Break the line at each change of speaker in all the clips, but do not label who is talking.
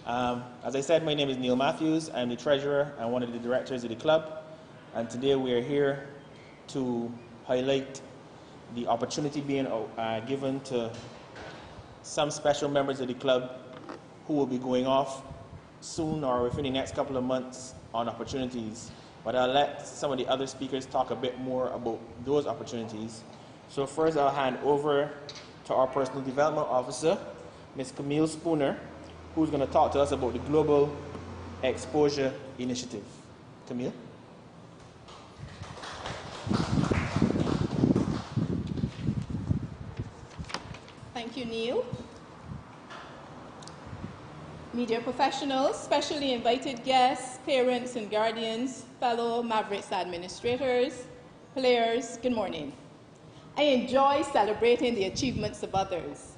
As I said, my name is Neil Matthews. I'm the treasurer and one of the directors of the club. And today we are here to highlight the opportunity being given to some special members of the club who will be going off soon or within the next couple of months on opportunities. But I'll let some of the other speakers talk a bit more about those opportunities. So first I'll hand over to our personal development officer, Ms. Camille Spooner, who's going to talk to us about the Global Exposure Initiative. Camille?
Thank you, Neil. Media professionals, specially invited guests, parents and guardians, fellow Mavericks administrators, players, good morning. I enjoy celebrating the achievements of others.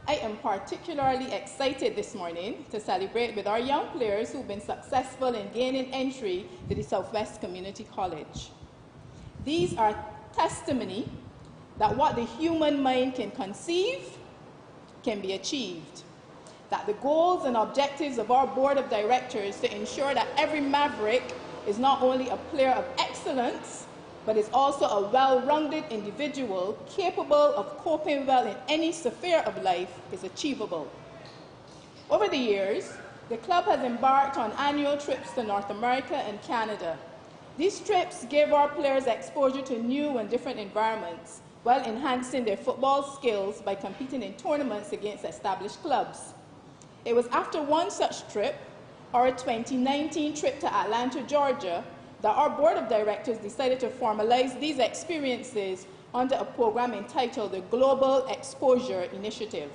I am particularly excited this morning to celebrate with our young players who've been successful in gaining entry to the Southwest Community College. These are testimony that what the human mind can conceive can be achieved, that the goals and objectives of our board of directors to ensure that every Maverick is not only a player of excellence, but is also a well-rounded individual capable of coping well in any sphere of life is achievable. Over the years, the club has embarked on annual trips to North America and Canada. These trips give our players exposure to new and different environments, while enhancing their football skills by competing in tournaments against established clubs. It was after one such trip, our 2019 trip to Atlanta, Georgia, that our board of directors decided to formalize these experiences under a program entitled the Global Exposure Initiative.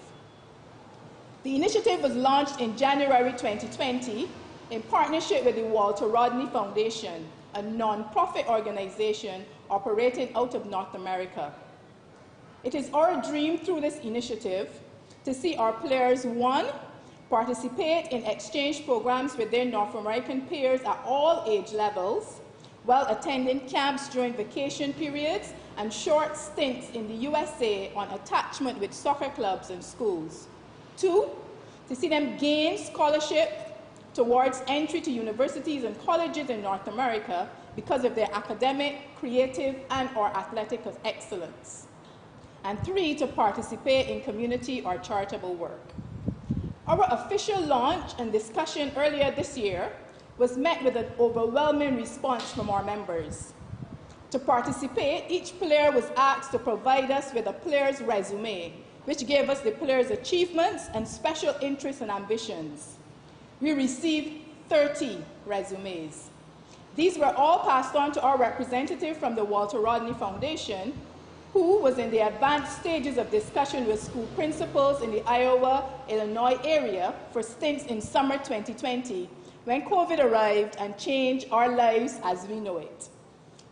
The initiative was launched in January 2020 in partnership with the Walter Rodney Foundation, a non-profit organization operating out of North America. It is our dream through this initiative to see our players, one, participate in exchange programs with their North American peers at all age levels, while attending camps during vacation periods and short stints in the USA on attachment with soccer clubs and schools. Two, to see them gain scholarship towards entry to universities and colleges in North America because of their academic, creative, and/or athletic excellence. And three, to participate in community or charitable work. Our official launch and discussion earlier this year was met with an overwhelming response from our members. To participate, each player was asked to provide us with a player's resume, which gave us the player's achievements and special interests and ambitions. We received 30 resumes. These were all passed on to our representative from the Walter Rodney Foundation, who was in the advanced stages of discussion with school principals in the Iowa, Illinois area for stints in summer 2020, when COVID arrived and changed our lives as we know it.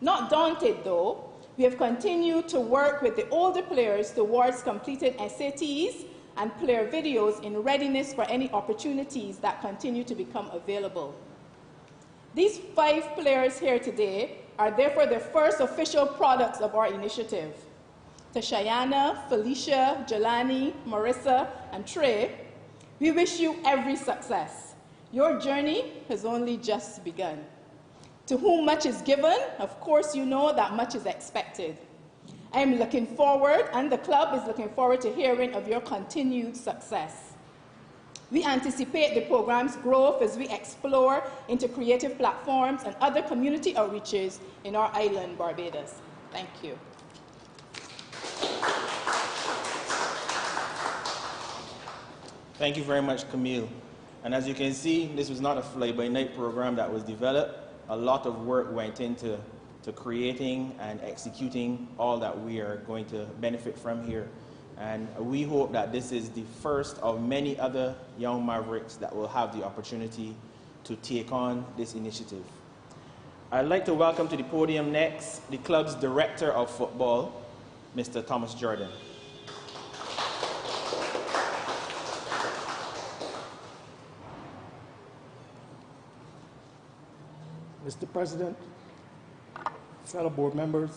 Not daunted, though, we have continued to work with the older players towards completed SATs and player videos in readiness for any opportunities that continue to become available. These 5 players here today are therefore the first official products of our initiative. To Shayana, Felicia, Jelani, Marissa, and Trey, we wish you every success. Your journey has only just begun. To whom much is given, of course you know that much is expected. I am looking forward, and the club is looking forward to hearing of your continued success. We anticipate the program's growth as we explore into creative platforms and other community outreaches in our island, Barbados. Thank you.
Thank you very much, Camille. And as you can see, this was not a fly-by-night program that was developed. A lot of work went into creating and executing all that we are going to benefit from here. And we hope that this is the first of many other young Mavericks that will have the opportunity to take on this initiative. I'd like to welcome to the podium next the club's Director of Football, Mr. Thomas Jordan.
Mr. President, fellow board members,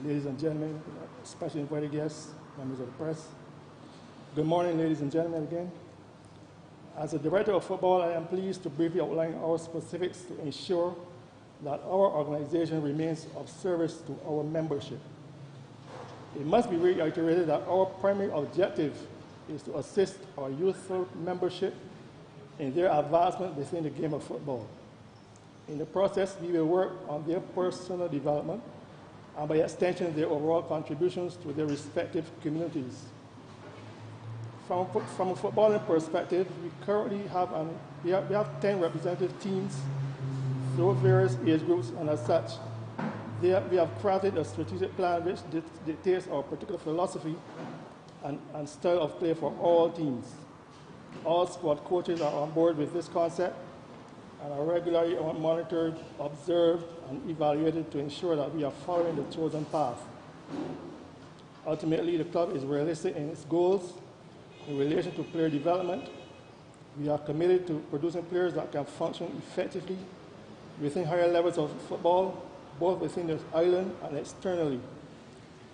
ladies and gentlemen, special invited guests, members of the press. Good morning, ladies and gentlemen, again. As the Director of Football, I am pleased to briefly outline our specifics to ensure that our organization remains of service to our membership. It must be reiterated that our primary objective is to assist our youthful membership in their advancement within the game of football. In the process, we will work on their personal development and by extension, their overall contributions to their respective communities. From a footballing perspective, we currently have, we have 10 representative teams through various age groups, and as such, we have crafted a strategic plan which dictates our particular philosophy and style of play for all teams. All squad coaches are on board with this concept and are regularly monitored, observed, and evaluated to ensure that we are following the chosen path. Ultimately, the club is realistic in its goals in relation to player development. We are committed to producing players that can function effectively within higher levels of football, both within the island and externally.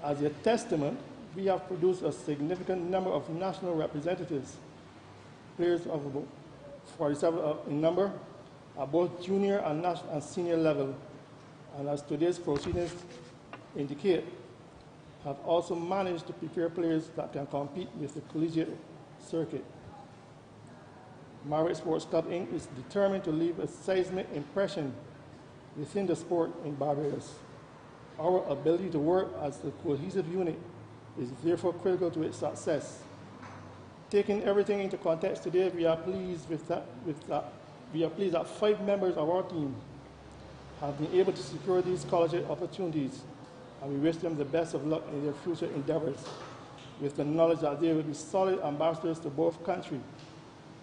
As a testament, we have produced a significant number of national representatives, players of about 47 in number, at both junior and senior level, and as today's proceedings indicate, have also managed to prepare players that can compete with the collegiate circuit. Mavericks Sports Club Inc. is determined to leave a seismic impression within the sport in Barbados. Our ability to work as a cohesive unit is therefore critical to its success. Taking everything into context today, we are pleased that 5 members of our team have been able to secure these scholarship opportunities, and we wish them the best of luck in their future endeavors, with the knowledge that they will be solid ambassadors to both country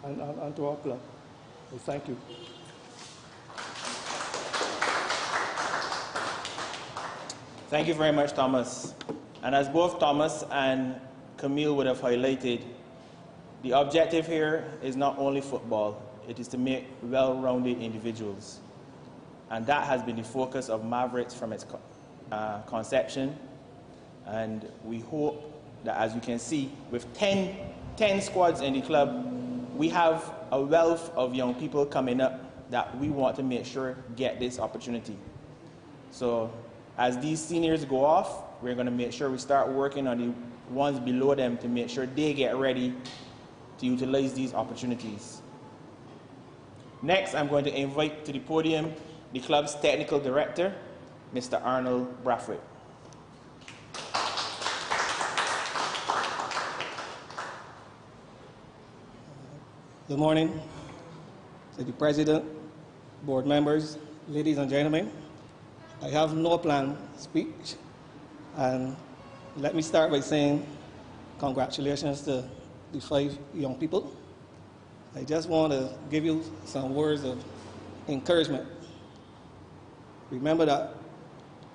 and to our club. So thank you.
Thank you very much, Thomas. And as both Thomas and Camille would have highlighted, the objective here is not only football, it is to make well-rounded individuals. And that has been the focus of Mavericks from its conception. And we hope that, as you can see, with 10 squads in the club, we have a wealth of young people coming up that we want to make sure get this opportunity. So as these seniors go off, we're going to make sure we start working on the ones below them to make sure they get ready to utilize these opportunities. Next, I'm going to invite to the podium the club's technical director, Mr. Arnold Brathwaite.
Good morning to the president, board members, ladies and gentlemen. I have no planned speech, and let me start by saying congratulations to the 5 young people. I just want to give you some words of encouragement. Remember that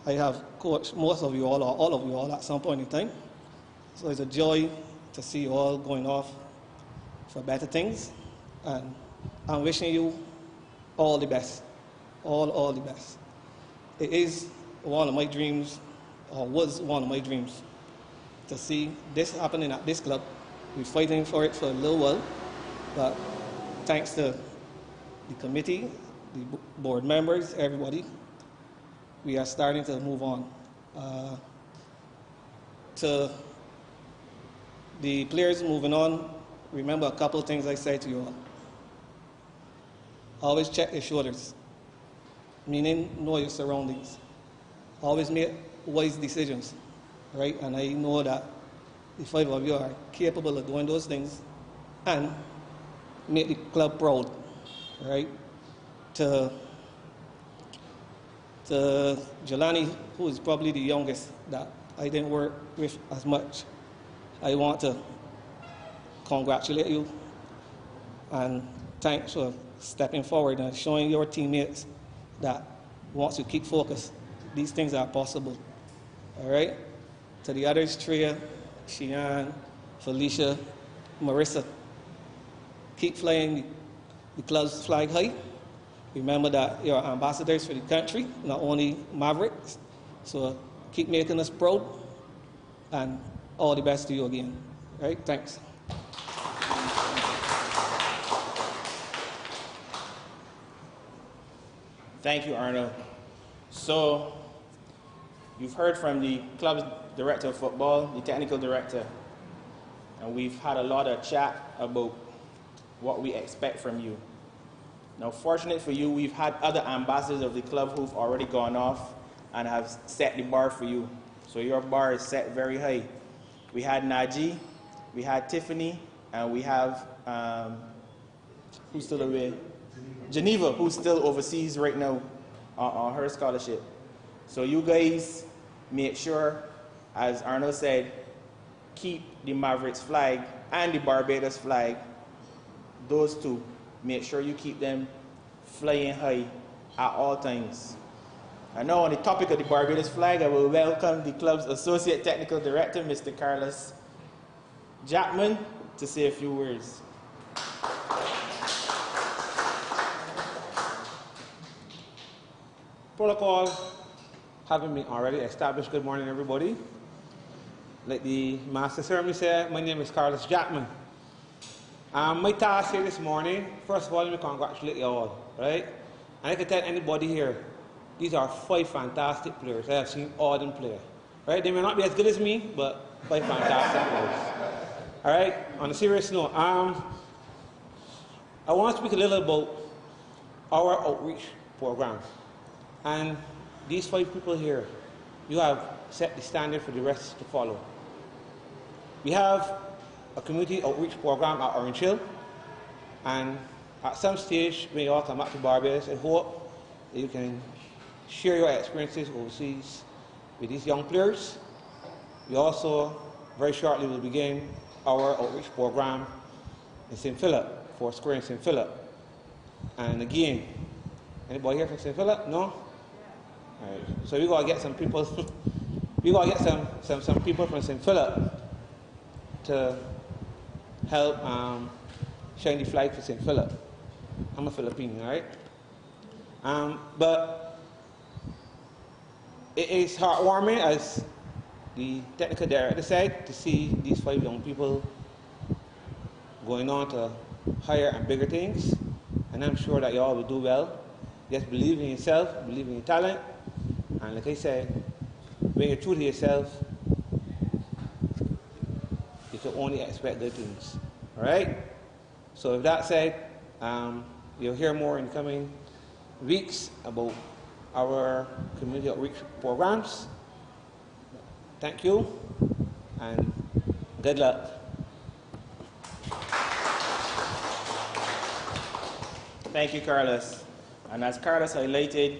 I have coached most of you all, or all of you all, at some point in time. So it's a joy to see you all going off for better things. And I'm wishing you all the best, all the best. It is one of my dreams, or was one of my dreams, to see this happening at this club. We're fighting for it for a little while, but thanks to the committee, the board members, everybody, we are starting to move on. To the players moving on, remember a couple of things I said to you all. Always check your shoulders, meaning know your surroundings. Always make wise decisions, right? And I know that the 5 of you are capable of doing those things and make the club proud, right? To Jelani, who is probably the youngest that I didn't work with as much, I want to congratulate you and thanks for stepping forward and showing your teammates that once you keep focused, these things are possible, all right? To the others, Tria, Shian, Felicia, Marissa, keep flying the club's flag high. Remember that you're ambassadors for the country, not only Mavericks. So keep making us proud, and all the best to you again. All right, thanks.
Thank you, Arnold. So, you've heard from the club's director of football, the technical director, and we've had a lot of chat about what we expect from you. Now, fortunate for you, we've had other ambassadors of the club who've already gone off and have set the bar for you. So your bar is set very high. We had Naji, we had Tiffany, and we have, who's still away? Geneva, who's still overseas right now on her scholarship. So you guys make sure, as Arnold said, keep the Mavericks flag and the Barbados flag, those two, make sure you keep them flying high at all times. And now on the topic of the Barbados flag, I will welcome the club's Associate Technical Director, Mr. Carlos Jackman, to say a few words.
Protocol having been already established. Good morning, everybody. Like the master ceremony said, my name is Carlos Jackman. My task here this morning, first of all, let me congratulate you all, right? And I can tell anybody here, these are 5 fantastic players. I have seen all them play, right? They may not be as good as me, but 5 fantastic players. All right, on a serious note, I want to speak a little about our outreach program. And these 5 people here, you have set the standard for the rest to follow. We have a community outreach program at Orange Hill, and at some stage, when you all come back to Barbados, I hope that you can share your experiences overseas with these young players. We also, very shortly, will begin our outreach program in St. Philip, Foursquare in St. Philip. And again, anybody here from St. Philip? No? All right. So we gotta get some people. We gotta get some people from St. Philip to help shine the flag for St. Philip. I'm a Filipino, right? But it is heartwarming, as the technical director said, to see these 5 young people going on to higher and bigger things. And I'm sure that you all will do well. Just believe in yourself, believe in your talent. And like I said, when you're true to yourself, you can only expect good things. All right? So with that said, you'll hear more in the coming weeks about our community outreach programs. Thank you, and good luck.
Thank you, Carlos. And as Carlos highlighted,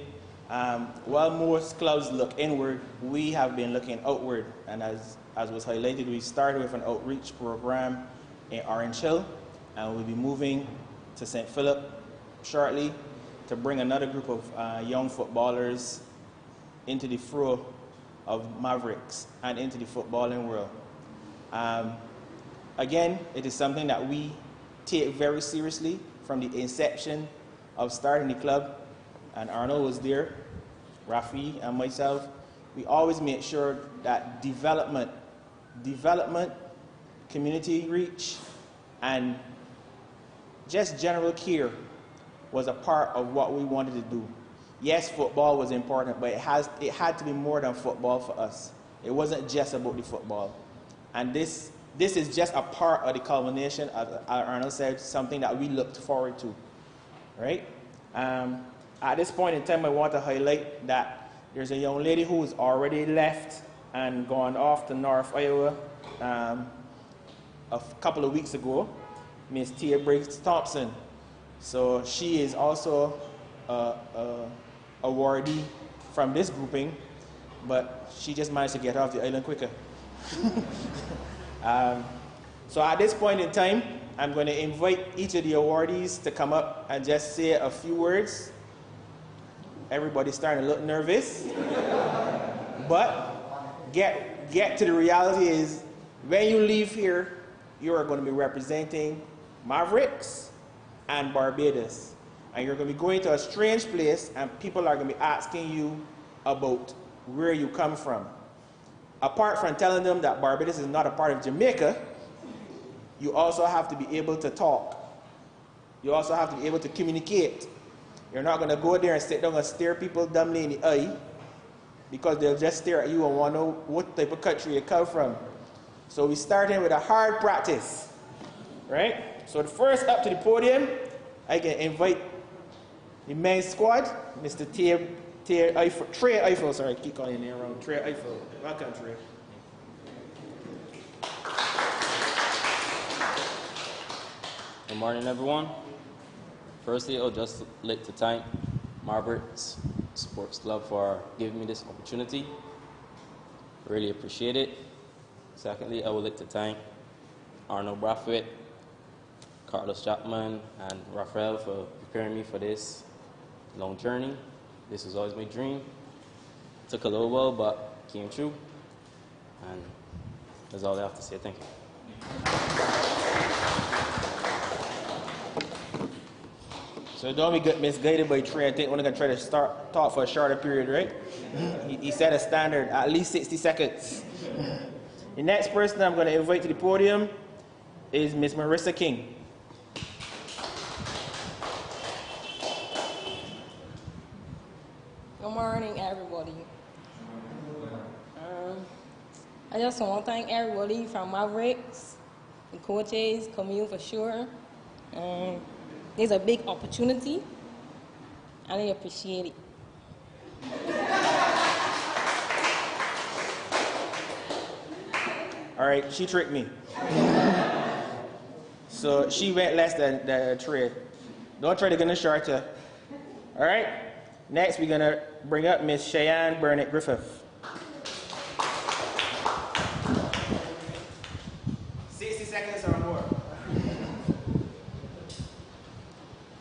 while most clubs look inward, we have been looking outward. And as was highlighted, we started with an outreach program in Orange Hill, and we'll be moving to St. Philip shortly to bring another group of young footballers into the fray of Mavericks and into the footballing world. Again, it is something that we take very seriously from the inception of starting the club, and Arnold was there, Rafi and myself. We always make sure that development, community reach, and just general care was a part of what we wanted to do. Yes, football was important, but it had to be more than football for us. It wasn't just about the football. And this is just a part of the culmination, as Arnold said, something that we looked forward to, right? At this point in time, I want to highlight that there's a young lady who has already left and gone off to North Iowa a couple of weeks ago, Miss Tia Briggs Thompson. So she is also awardee from this grouping, but she just managed to get off the island quicker. So at this point in time, I'm going to invite each of the awardees to come up and just say a few words. Everybody's starting to look nervous, but get to the reality is, when you leave here, you are going to be representing Mavericks and Barbados. And you're going to be going to a strange place, and people are going to be asking you about where you come from. Apart from telling them that Barbados is not a part of Jamaica, you also have to be able to talk. You also have to be able to communicate. You're not going to go there and sit down and stare people dumbly in the eye, because they'll just stare at you and want to know what type of country you come from. So we starting with a hard practice, right? So the first up to the podium, I can invite the men's squad, Mr. Trey Eiffel, sorry, I keep calling your name wrong. Trey Eiffel. Welcome, Trey.
Good morning, everyone. Firstly, I would just like to thank Mavericks Sports Club for giving me this opportunity. Really appreciate it. Secondly, I would like to thank Arnold Brathwaite, Carlos Chapman, and Raphael for preparing me for this long journey. This was always my dream. It took a little while, but came true. And that's all I have to say. Thank you.
So don't be misguided by Trey. I think we're going to try to talk for a shorter period, right? He set a standard, at least 60 seconds. The next person I'm going to invite to the podium is Miss Marissa King.
Good morning, everybody. I just want to thank everybody from Mavericks, the coaches, Camille for sure. It's a big opportunity, and I appreciate it.
All right, she tricked me. So she went less than Trey. Don't try to get in shorter. All right? Next, we're going to bring up Miss Cheyenne Burnett Griffith. 60 seconds or more.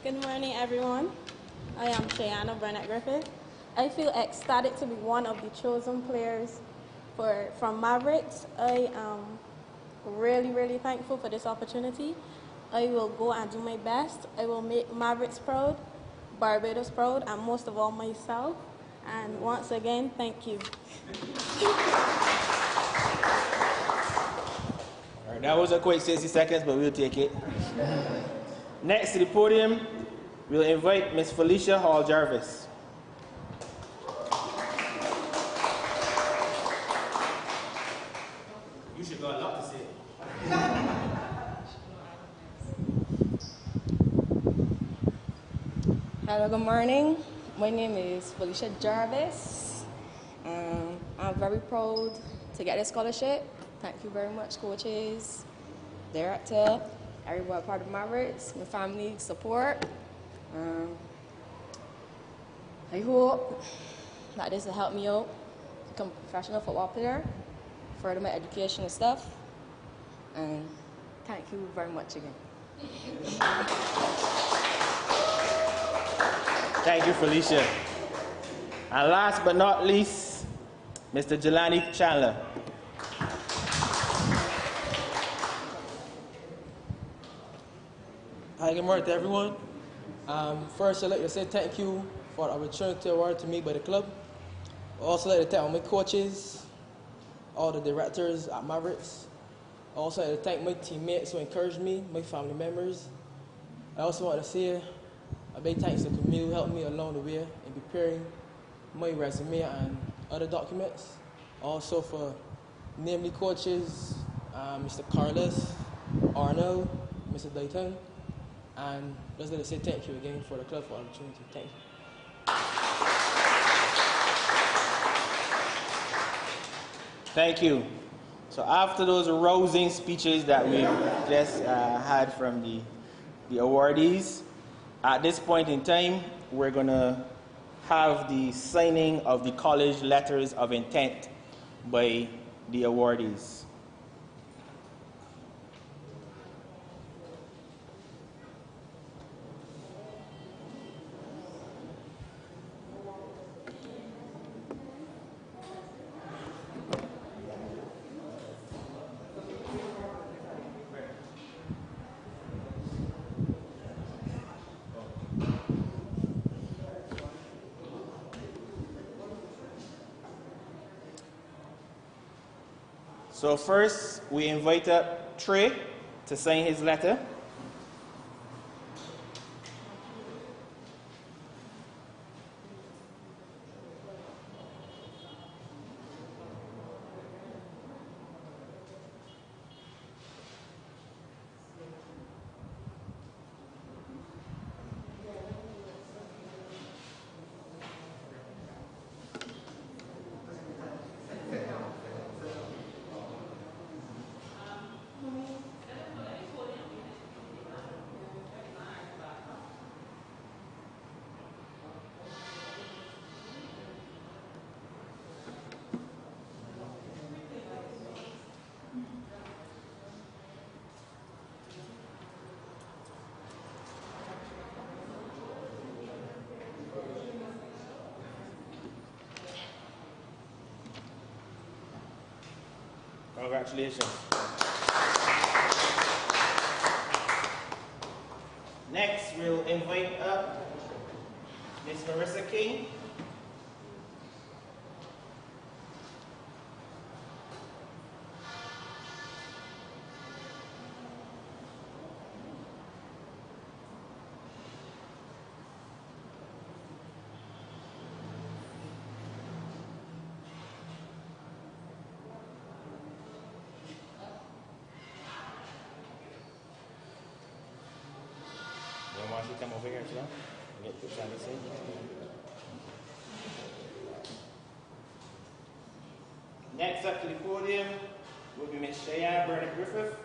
Good morning, everyone. I am Cheyenne Burnett Griffith. I feel ecstatic to be one of the chosen players from Mavericks. I am really, really thankful for this opportunity. I will go and do my best. I will make Mavericks proud, Barbados proud, and most of all myself. And once again, thank you.
All right, that was a quick 60 seconds, but we'll take it. Next to the podium, we'll invite Miss Felicia Hall Jarvis. You should got a lot to say.
Hello, good morning. My name is Felicia Jarvis. I'm very proud to get this scholarship. Thank you very much, coaches, director, everyone part of Mavericks, my family support. I hope that this will help me out, become a professional football player, further my education and stuff. And thank you very much again.
Thank you, Felicia. And last but not least, Mr. Jelani Chandler.
Hi, good morning to everyone. First, I'd like to say thank you for the opportunity awarded to me by the club. I'd also like to thank all my coaches, all the directors at Mavericks. I also like to thank my teammates who encouraged me, my family members. I also want to say a big thanks to Camille who helped me along the way in preparing my resume and other documents. Also for namely coaches, Mr. Carlos, Arnold, Mr. Dayton, and just like to say thank you again for the club for the opportunity. Thank you.
Thank you. So after those rousing speeches that we just had from the awardees, at this point in time, we're going to have the signing of the college letters of intent by the awardees. So first, we invite up Trey to sign his letter. Congratulations. Next, we'll invite up Miss Marissa King. You want to come over here as well? Get pictures on this side. Next up to the podium will be Ms. Cheyenne Burnett-Griffith.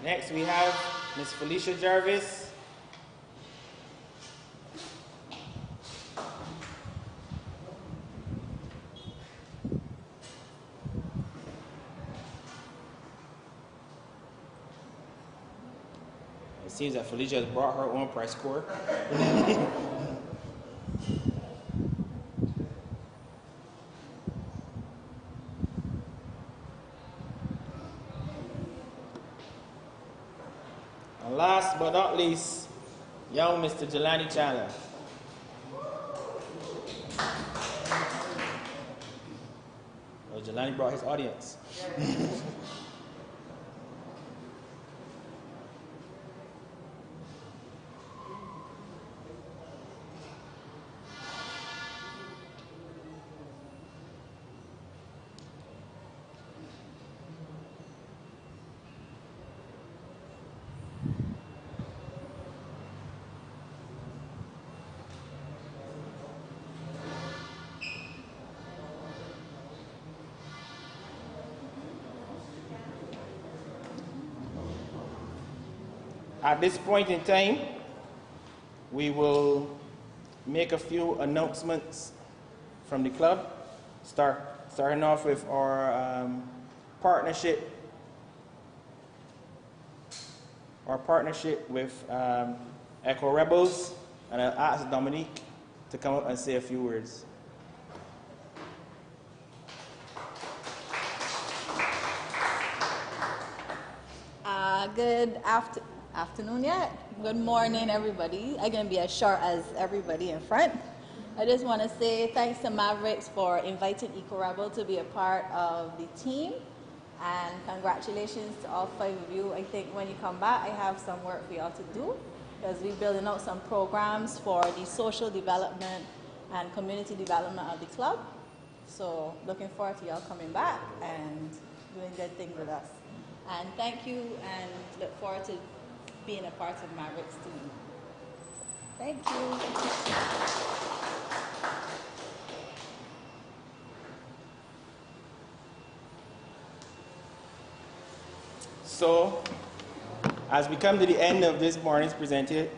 Next, we have Ms. Felicia Jarvis. It seems that Felicia has brought her own press corps. And last but not least, young Mr. Jelani Chandler. Well, Jelani brought his audience. At this point in time, we will make a few announcements from the club, starting off with our partnership with Echo Rebels, and I'll ask Dominique to come up and say a few words.
Good afternoon yet. Good morning, everybody. I'm going to be as short as everybody in front. I just want to say thanks to Mavericks for inviting Eco Rebel to be a part of the team. And congratulations to all 5 of you. I think when you come back, I have some work for y'all to do, because we're building out some programs for the social development and community development of the club. So looking forward to y'all coming back and doing good things with us. And thank you, and look forward to being a part of Mavericks team. Thank you.
So, as we come to the end of this morning's presentation,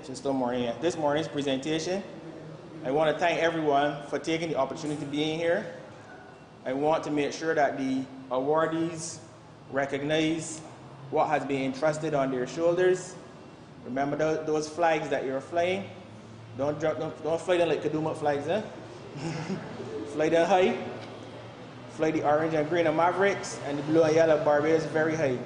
I want to thank everyone for taking the opportunity to be in here. I want to make sure that the awardees recognize what has been entrusted on their shoulders. Remember those flags that you're flying. Don't fly them like Kaduma flags, eh? Fly them high. Fly the orange and green of Mavericks and the blue and yellow Barbados very high.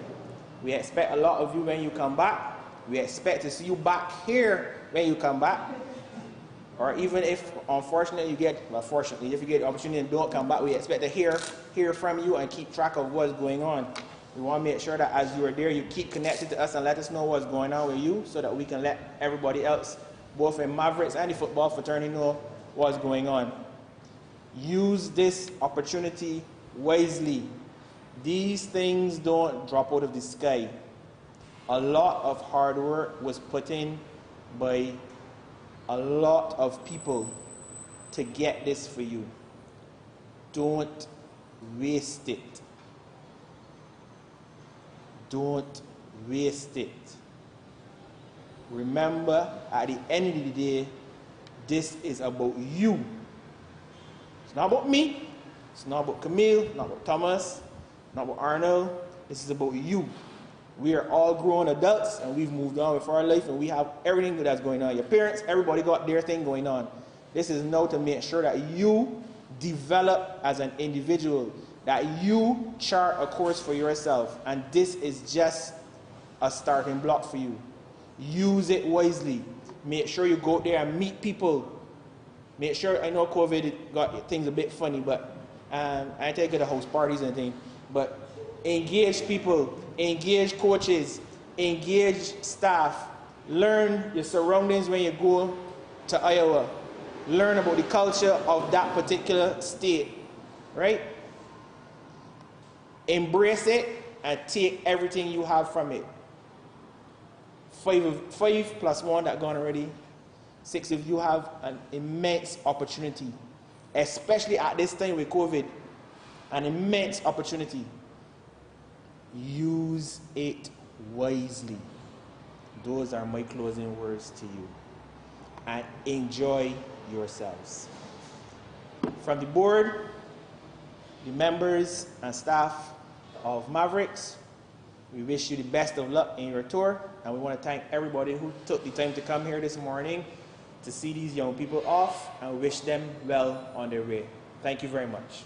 We expect a lot of you when you come back. We expect to see you back here when you come back. Or even if, unfortunately, if you get the opportunity and don't come back, we expect to hear from you and keep track of what's going on. We want to make sure that as you are there, you keep connected to us and let us know what's going on with you, so that we can let everybody else, both in Mavericks and the football fraternity, know what's going on. Use this opportunity wisely. These things don't drop out of the sky. A lot of hard work was put in by a lot of people to get this for you. Don't waste it. Don't waste it. remember, at the end of the day, this is about you. It's not about me. It's not about Camille, not about Thomas, not about Arnold. This is about you. We are all grown adults and we've moved on with our life and we have everything that's going on. Your parents, everybody got their thing going on. This is now to make sure that you develop as an individual, that you chart a course for yourself, and this is just a starting block for you. Use it wisely. Make sure you go out there and meet people. Make sure, I know COVID got things a bit funny, but I take it to house parties and things, but engage people, engage coaches, engage staff, learn your surroundings when you go to Iowa, learn about the culture of that particular state, right? Embrace it and take everything you have from it. 5 plus 1 that gone already. 6 of you have an immense opportunity, especially at this time with COVID, an immense opportunity. Use it wisely. Those are my closing words to you. And enjoy yourselves. From the board, the members and staff of Mavericks, we wish you the best of luck in your tour, and we want to thank everybody who took the time to come here this morning to see these young people off, and wish them well on their way. Thank you very much.